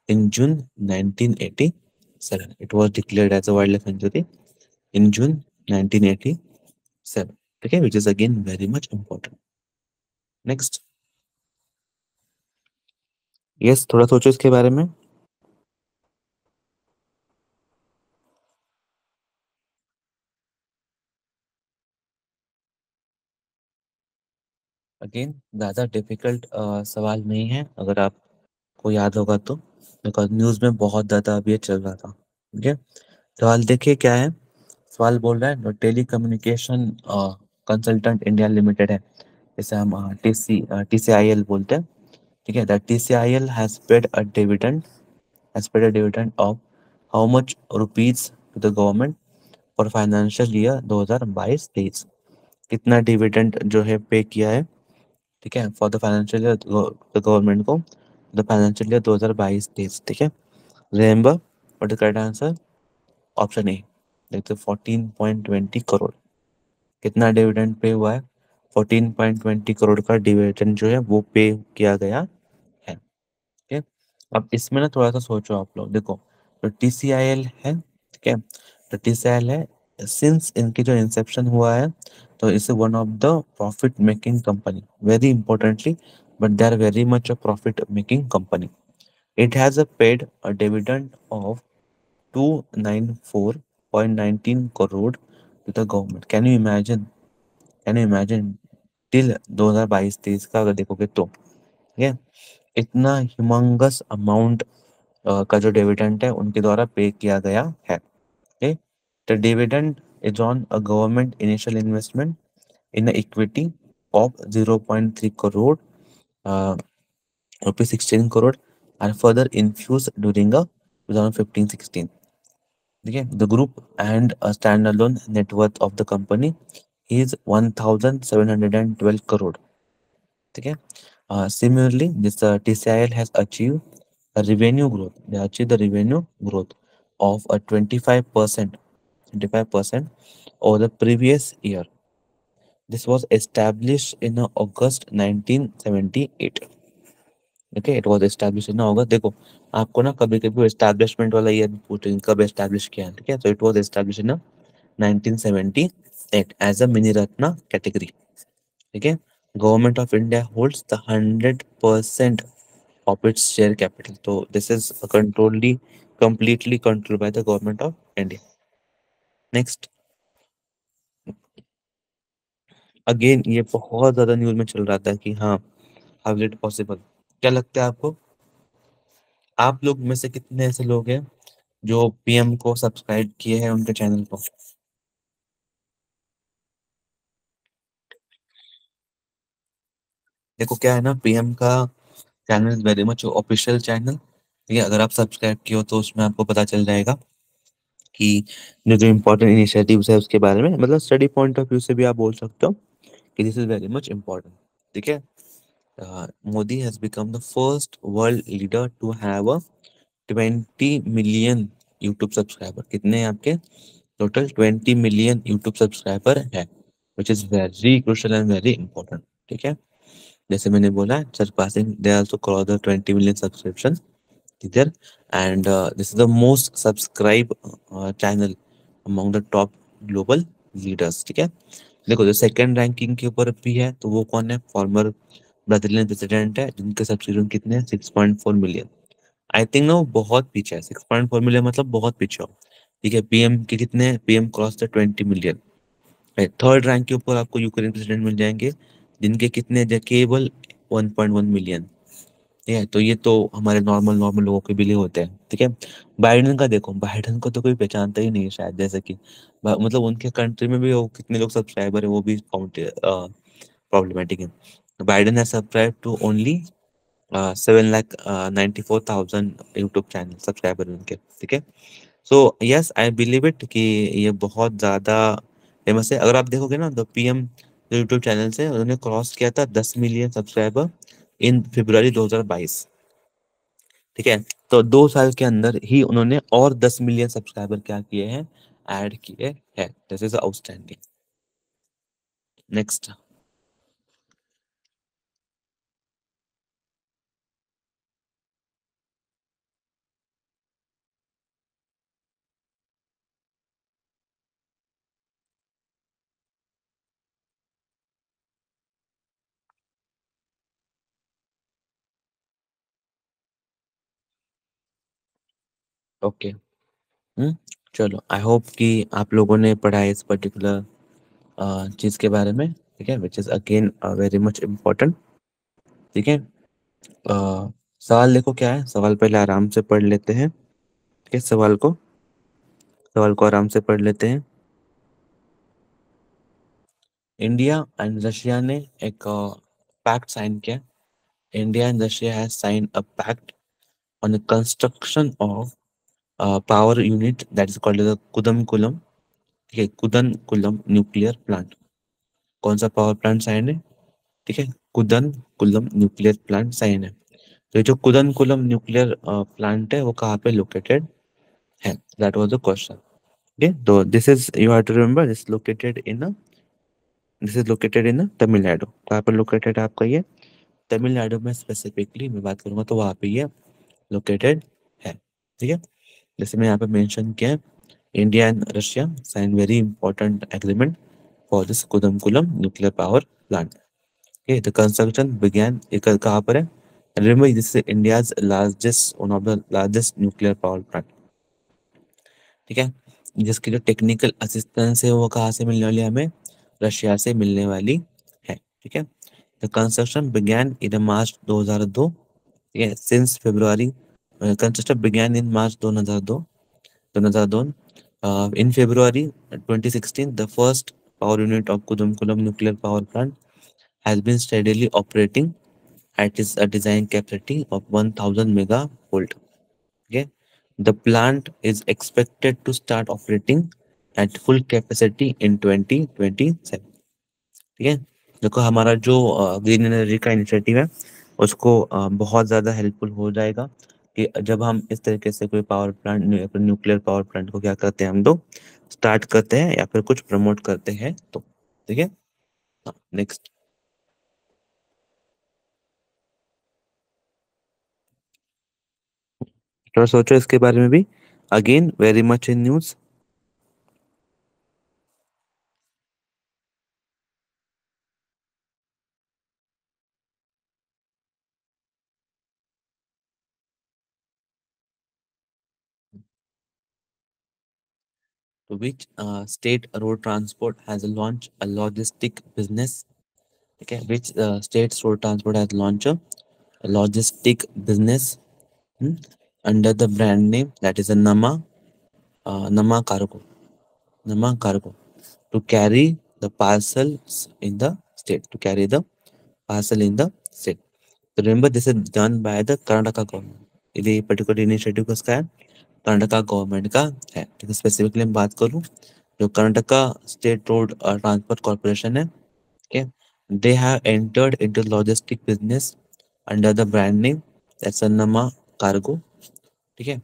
in June 1987. It was declared as a wildlife sanctuary in June 1987. Okay, which is again very much important. Next. Yes, थोड़ा सोचो इसके बारे में। अगेन ज़्यादा डिफिकल्ट सवाल नहीं है, अगर आपको याद होगा तो, बिकॉज न्यूज़ में बहुत ज़्यादा अभी ये चल रहा था, ठीक है। सवाल देखिए क्या है। सवाल बोल रहा है telecommunication consultant India limited है, जैसे हम TCIL बोलते हैं, ठीक है। That TCIL has paid a dividend, has paid a dividend of how much rupees to the government for financial year 2022-23। कितना डिविडेंड जो है पे किया है, ठीक है, for the financial year government को, द फाइनेंशियल ईयर 2022-23, ठीक है। Remember what the correct answer, option A, देखते 14.20 करोड़। कितना डिविडेंड पे हुआ है, 14.20 करोड़ का डिविडेंड जो है वो पे किया गया है, ठीक है। अब इसमें ना थोड़ा सा सोचो आप लोग, देखो तो TCIL है, ठीक है। तो TCIL है, सिंस इनकी जो इंसेप्शन हुआ है, तो इसे one of the profit making company, very importantly, but they are very much a profit making company. It has a paid a dividend of 294.19 crore to the government. Can you imagine, can you imagine, till 2022-23 का अगर देखोगे तो, ठीक है, इतना ह्यूमंगस अमाउंट का जो डिविडेंड है उनके द्वारा पे किया गया है, okay. The dividend is on a government initial investment in equity of 0.3 crore, rupees 16 crore are further infuse during 2015-16, ठीक है। The group and a stand alone net worth of the company is 1712 crore, ठीक है। Similarly, this TCIL has achieved a revenue growth. They achieved the revenue growth of a 25%, 25% over the previous year. This was established in August 1978. Okay, it was established in August. देखो आपको ना कभी कभी एस्टैब्लिशमेंट वाला ईयर पूछेंगे कब एस्टैब्लिश किया है, ठीक है। तो it was establish in 1978 as a mini Ratna category, ठीक है। Government of India holds the 100% of its share capital. So this is completely controlled by the government of India. Next, again ये बहुत ज्यादा न्यूज में चल रहा था कि हाँ, हाउ इज इट पॉसिबल। क्या लगता है आपको, आप लोग में से कितने ऐसे लोग हैं जो PM को सब्सक्राइब किए हैं उनके चैनल को। देखो क्या है ना, PM का channel is very much official channel, ठीक है। अगर आप सब्सक्राइब किए हो तो उसमें आपको पता चल जाएगा कि जो जो इम्पोर्टेंट इनिशिएटिव्स है उसके बारे में, मतलब स्टडी पॉइंट ऑफ व्यू से भी आप बोल सकते हो कि this is very much important, ठीक है। Modi has become the first world leader to have a 20 million YouTube subscriber। कितने हैं आपके, टोटल 20 million YouTube subscriber है, which is very crucial and very important, ठीक है। जैसे मैंने बोला, surpassing they also cross the 20 million subscription, ठीक है। And this is the most subscribed channel among the top global leaders, ठीक है। देखो जो सेकंड रैंकिंग के ऊपर भी है तो वो कौन है, फॉर्मर ब्राजीलियन प्रेसिडेंट है, जिनके सब्सिक्वेंट कितने हैं, 6.4 मिलियन। आई थिंक ना वो बहुत पीछे है, 6.4 मिलियन मतलब बहुत पीछे हो, ठीक है। PM के कितने हैं, PM cross the 20 million. Third rank के ऊपर आपको यूक्रेन प्रेसिडेंट मिल जाएंगे, जिनके कितने हैं, केवल 1.1 मिलियन, ठीक है। तो ये तो हमारे नॉर्मल नॉर्मल लोगों के भी लिए होते हैं, ठीक है। बाइडेन का देखो, बाइडेन को तो कोई पहचानता ही नहीं है शायद, जैसे कि मतलब उनके कंट्री में भी वो कितने लोग सब्सक्राइबर है वो भी काउंट प्रॉब्लमेटिक है। Biden has subscribe to only 7,94,000 YouTube channel subscriber उनके, ठीक है। So yes I believe it कि ये बहुत ज्यादा फेमस है। अगर आप देखोगे ना तो पीएम जो यूट्यूब चैनल से उन्होंने क्रॉस किया था 10 मिलियन सब्सक्राइबर इन फरवरी 2022, ठीक है। तो 2 साल के अंदर ही उन्होंने और 10 मिलियन सब्सक्राइबर क्या किए हैं, ऐड किए हैं। This is outstanding. Next. Okay. Hmm चलो, आई होप कि आप लोगों ने पढ़ा है इस पर्टिकुलर चीज के बारे में, ठीक है, विच is again very much important, ठीक है। सवाल देखो क्या है, सवाल पहले आराम से पढ़ लेते हैं, ठीक है। सवाल को आराम से पढ़ लेते हैं। इंडिया एंड रशिया ने एक पैक्ट साइन किया। India and Russia has sign a pact on the construction of power unit that is called the Kudankulam, ठीक है, कुदनकुलम न्यूक्लियर प्लांट। कौन सा पावर प्लांट साइन है, ठीक है, कुदनकुलम न्यूक्लियर प्लांट साइन है। तो ये जो कुदनकुलम न्यूक्लियर प्लांट है वो कहाँ पे लोकेटेड है, that was the question. Okay, so this is, you have to remember, this is located in Tamil Nadu. कहाँ पर लोकेटेड है आपका ये, तमिलनाडु में स्पेसिफिकली मैं बात करूंगा तो वहाँ पे ये लोकेटेड है, ठीक है। जैसे मैं यहाँ पे मेंशन किया है, India and Russia sign very important agreement for this Kudankulam nuclear power plant. Okay, the construction began, ये कहाँ पर है, remember this is India's largest, one of the largest nuclear power plant, ठीक है। जिसकी जो टेक्निकल असिस्टेंस है वो कहाँ से मिलने वाली है हमें, रशिया से मिलने वाली है, ठीक है। The construction began in March 2002, ठीक है, since February, construction began in March 2002। In February 2016 the first power unit of Kudankulam nuclear power plant has been steadily operating at its a design capacity of 1000 megavolt. Okay, the plant is expected to start operating at full capacity in 2027, ठीक है। देखो हमारा जो ग्रीन एनर्जी का इनिशिएटिव है उसको बहुत ज़्यादा हेल्पफुल हो जाएगा कि जब हम इस तरीके से कोई power plant, nuclear power plant को क्या करते हैं, हम लोग स्टार्ट करते हैं या फिर कुछ प्रमोट करते हैं तो, ठीक है। नेक्स्ट। थोड़ा सोचो इसके बारे में भी, again very much in news. To which state road transport has launched a logistic business? Okay, which state's road transport has launched a logistic business, hmm, under the brand name that is a Nama Cargo, Nama Cargo, to carry the parcels in the state, to carry the parcel in the state. So remember, this is done by the Karnataka government. ये पर्टिकुलर इनिशिएटिव किसका है, कर्नाटका गवर्नमेंट का है, ठीक है। स्पेसिफिकली मैं बात करूँ, जो Karnataka state road transport corporation है, okay, they have entered into logistic business under the brand name that's Annama Cargo, ठीक है।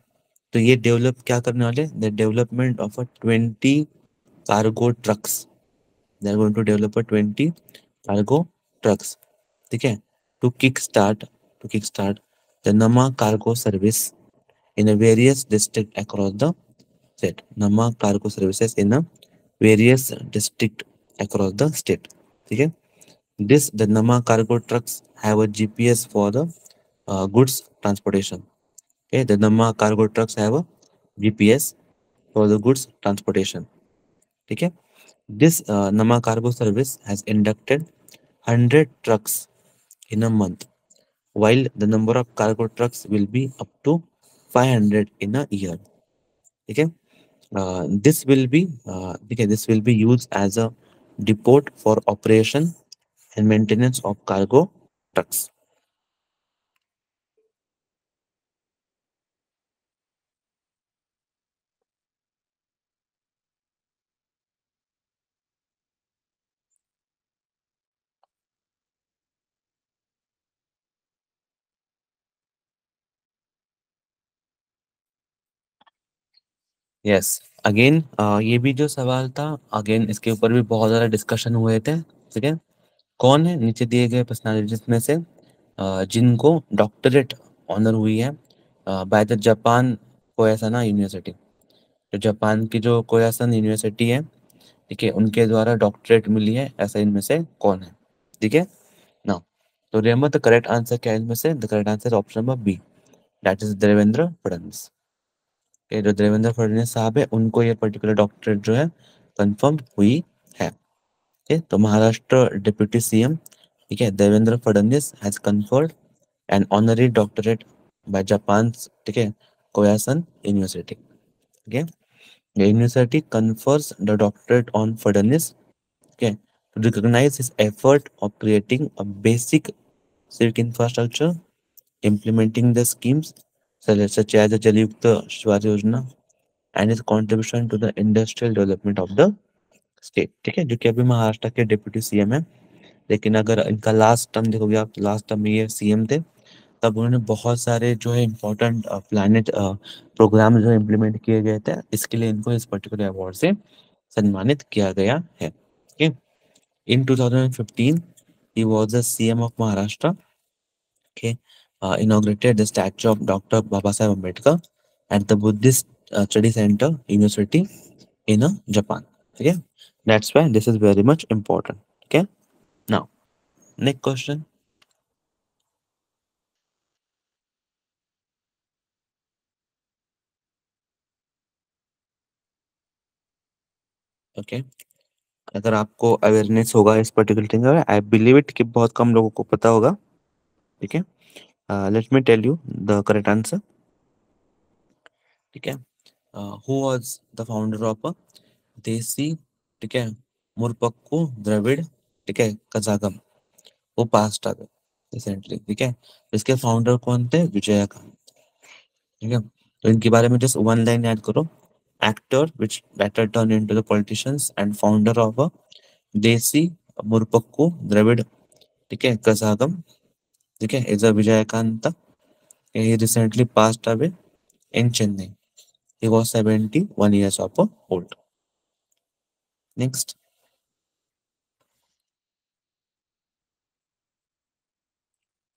तो ये डेवलप क्या करने वाले, the development of a 20 cargo trucks, they are going to develop a 20 cargo trucks, ठीक है, to kick start the Namma cargo service in a various district across the state. Nama cargo services in a various district across the state, ठीक है। This the Nama cargo trucks have a GPS for the goods transportation. Okay, the Nama cargo trucks have a GPS for the goods transportation. ठीक है। This Nama cargo service has inducted 100 trucks in a month, while the number of cargo trucks will be up to 500 in a year. ठीक है। This will be, okay, this will be used as a depot for operation and maintenance of cargo trucks. Yes, again ये भी जो सवाल था, अगेन इसके ऊपर भी बहुत ज़्यादा डिस्कशन हुए थे। ठीक है, कौन है नीचे दिए गए पर्सनालिटीज में से जिनको डॉक्टरेट ऑनर हुई है बाय द जापान कोयासाना यूनिवर्सिटी? जो जापान की जो कोयासन यूनिवर्सिटी है, ठीक है, उनके द्वारा डॉक्टरेट मिली है, ऐसा इनमें से कौन है? ठीक है ना। तो रिमेंबर द करेक्ट आंसर क्या है इनमें से? The correct answer option number B, that is Devendra Fadnavis. ये जो देवेंद्र फडणवीस साहब है, उनको ये पर्टिकुलर डॉक्टरेट जो है कंफर्म हुई है। ठीक है, तो महाराष्ट्र डिप्यूटी सीएम, ठीक है, Devendra Fadnavis has conferred an honorary doctorate by Japan's, ठीक है, कोयासन यूनिवर्सिटी। ठीक है, the university confers the doctorate on Fadnis, okay, to recognize his effort of creating a basic civic infrastructure, implementing the schemes such as the Jal Yukta Shivar Yojana, and his contribution to the industrial development of the state. ठीक है, जो कि अभी महाराष्ट्र के डिप्यूटी सीएम है। लेकिन अगर इनका लास्ट टर्म देखोगे आप, लास्ट टर्म में ये सीएम थे, तब उन्होंने बहुत सारे जो है इम्पोर्टेंट प्लानिट प्रोग्राम जो इम्प्लीमेंट किए गए थे, इसके लिए इनको इस पर्टिकुलर अवार्ड से सम्मानित किया गया है। ठीक है, इन 2015 he was the CM of Maharashtra, okay, inaugurated the statue of Dr. Babasaheb Ambedkar at the Buddhist Study Center University in Japan. ठीक है, that's why this is very much important. Okay, now next question. Okay, अगर आपको अवेयरनेस होगा इस particular thing, I believe it कि बहुत कम लोगों को पता होगा। ठीक है, let me tell you the correct answer. ठीक है, who was the founder of Desiya, ठीक है, मुरपक्कू द्रविड़, ठीक है, कजागम, वो पास्ट आ गए रिसेंटली। ठीक है, इसके फाउंडर कौन थे? विजयकांत। ठीक है, तो इनके बारे में जस्ट वन लाइन याद करो। Actor which later turn into the politicians and founder of Desiya Murpokku Dravida, ठीक है, कजागम, ठीक है, is Vijayakanth. he recently passed away in Chennai. He was 71 years of old. Next,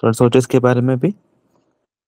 थोड़ा सोचो इसके बारे में भी।